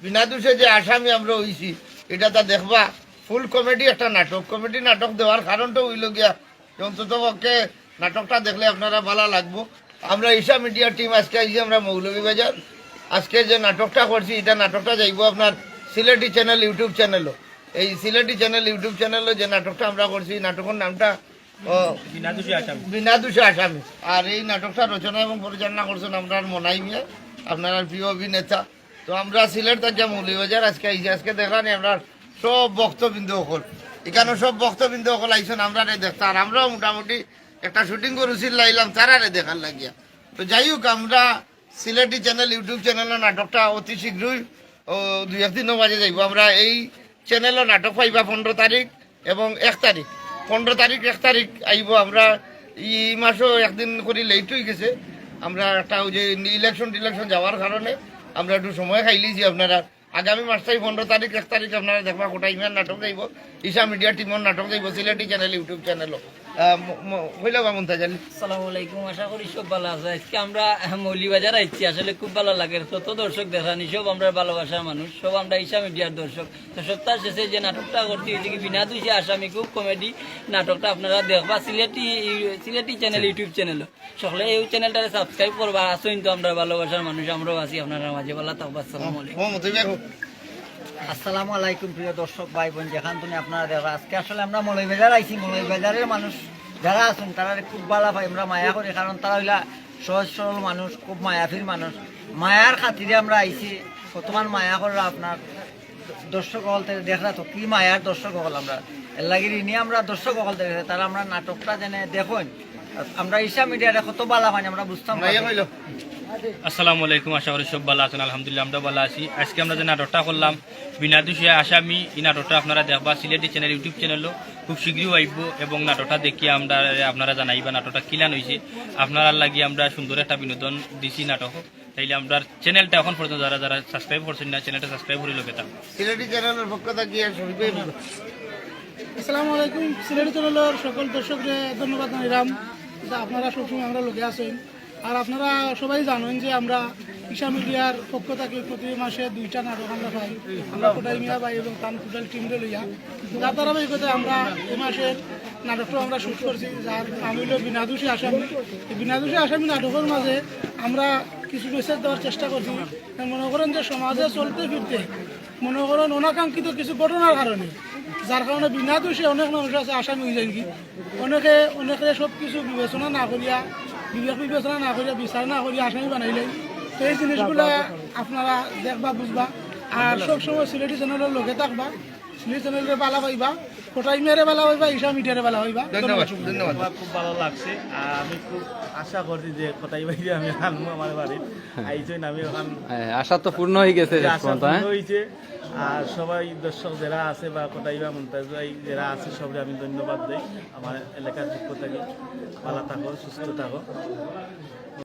বিনা দোষে যে আসামি আমরা হইছি এটা তা দেখবা ফুল কমেডি একটা নাটক। কমেডি নাটক দেওয়ার কারণটা হইল গিয়া অন্তত পক্ষে নাটকটা দেখলে আপনারা ভালো লাগবো। আমরা ঈশা মিডিয়া টিম আজকে আইছি আমরা মৌলভীবাজার। আজকে যে নাটকটা করছি এটা নাটকটা যাইব আপনার সিলেটি চ্যানেল ইউটিউব চ্যানেলও। এই সিলেটি চ্যানেল ইউটিউব চ্যানেলও যে নাটকটা আমরা করছি নাটকের নামটা বিনা দোষে আসামি। আর এই নাটকটা রচনা এবং পরিচালনা করছেন আমরা মনাই মিয়া, আপনার প্রিয় অভিনেতা। তো আমরা সিলেট থেকে মৌলভীবাজার আজকে আইছি। আজকে দেখলাম আমরা সব বক্তবিন্দু সকল এখানে সব বক্তবিন্দু সকল আইসেন আমরা দেখতে। আর আমরাও মোটামুটি একটা শুটিং করছিল লাইলাম তারারে দেখার লাগিয়া। তো যাই হোক আমরা সিলেটি চ্যানেল ইউটিউব চ্যানেলের নাটকটা অতি শীঘ্রই 2-1 বাজে যাইব। আমরা এই চ্যানেলের নাটক পাইবা 15 তারিখ এবং 1 তারিখ। 15 তারিখ 1 তারিখ আইব। আমরা এই মাসও একদিন করে লেট হয়ে গেছে। আমরা একটা ওই যে ইলেকশন টিলেকশন যাওয়ার কারণে আমরা একটু সময় খাইলিছি। আপনারা আগামী মাসটাই 15 তারিখ 1 তারিখ আপনারা দেখবা কোটা ইমেল নাটক যাইব। ঈশা মিডিয়া টিমর নাটক যাইব সিলেটি চ্যানেল ইউটিউব চ্যানেলও হইলো বা মুনতাজ আলী। আসসালামু আলাইকুম, আশা করি সব ভালো আছে। আজকে আমরা মৌলভীবাজার আইছি, আসলে খুব ভালো লাগে। তত দর্শক দেখানি সব আমরা ভালোবাসার মানুষ, সব আমরা ঈশা মিডিয়ার দর্শক। তো সপ্তাহ শেষে যে নাটকটা করতে হয়েছে কি বিনা দোষে আসামি, খুব কমেডি নাটকটা আপনারা দেখবা সিলেটি চ্যানেল ইউটিউব চ্যানেল। সকলে এই চ্যানেলটারে সাবস্ক্রাইব করবা। আসুন তো আমরা ভালোবাসার মানুষ, আমরাও আছি আপনারা মাঝে। ভালো থাকবো। আসসালামু আলাইকুম। আসসালামু আলাইকুম প্রিয় দর্শক ভাই বোন, যেখান তুমি আপনারা দেখা। আজকে আসলে আমরা মৌলভীবাজার আইছি। মৌলভীবাজারের মানুষ যারা আছেন তারা খুব ভালো পাই, আমরা মায়া করি। কারণ তারা হইলা সহজ সরল মানুষ, খুব মায়াফির মানুষ। মায়ার খাতিরে আমরা আইছি। বর্তমান মায়া করলা আপনার দর্শক হল থেকে দেখলা তো কি মায়ার দর্শক হল। আমরা এর লাগি নিয়ে আমরা দর্শক হল দেখে তারা আমরা নাটকটা জেনে দেখুন। আমরা ঈশা মিডিয়াটা কত ভালো হয় আমরা বুঝতাম। আসসালামু আলাইকুম, আশা করি সব ভালো আছেন। আলহামদুলিল্লাহ আমরা ভালো আছি। আজকে আমরা যে নাটকটা করলাম বিনা দোষে আসামি, এই নাটকটা আপনারা দেখবা সিলেটি চ্যানেল ইউটিউব চ্যানেলও খুব শীঘ্রই আইব। এবং নাটকটা দেখিয়ে আপনারা জানাইবা নাটকটা কিলান হয়েছে। আপনারা লাগি আমরা সুন্দর একটা বিনোদন দিছি নাটক। তাইলে আমরা চ্যানেলটা এখন পর্যন্ত যারা যারা সাবস্ক্রাইব করছেন না চ্যানেলটা সাবস্ক্রাইব করে লোকে সিলেটি চ্যানেলের পক্ষ থেকে আসসালামু আলাইকুম। সিলেটি চ্যানেলের সকল দর্শকরে ধন্যবাদ জানাইলাম। আপনারা সবসময় আমরা লোকে আছেন। আর আপনারা সবাই জানেন যে আমরা ঈশা মিডিয়ার পক্ষ থেকে প্রতি মাসে 2টা নাটক আমরা পাই। আমরা কোটাই মিয়া ভাই এবং তার টোটাল টিমরে লইয়া যার ধারাবাহিকতা আমরা এ মাসের নাটকটা আমরা শুট করছি, যার নাম হইল বিনা দোষে আসামি। এই বিনা দোষে আসামি নাটকের মাঝে আমরা কিছু মেসেজ দেওয়ার চেষ্টা করছি। মনে করেন যে সমাজে চলতে ফিরতে মনে করেন অনাকাঙ্ক্ষিত কিছু ঘটনার কারণে, যার কারণে বিনা দোষে অনেক মানুষ আছে আসামি হয়ে যায় কি অনেকে সব কিছু বিবেচনা না করিয়া বিবেচনা না করিয়া বিচার না করিয়া আসামি বানাইলে। তো এই জিনিসগুলা আপনারা দেখবা বুঝবা। আর সবসময় সিলেটি চ্যানেলের লোকে থাকবা, সিলেটি চ্যানেলের বালা পাইবা, কোটাই মেয়েরে বালা পাইবা, ঈশা মিডিয়ারে বালা পাইবা। ধন্যবাদ ধন্যবাদ। আমার খুব ভালো লাগছে। আর আমি খুব আশা করছি যে কোথায় বাইরে আমি আনবো আমার বাড়ির আইছেন। আমি ওখান আশা তো পূর্ণ হয়ে গেছে হয়েছে। আর সবাই দর্শক যারা আছে বা কোটাই বা মুনতাজ ভাই যারা আছে সবাই আমি ধন্যবাদ দিই। আমার এলাকার পক্ষ থেকে ভালো থাকো, সুস্থ থাকো।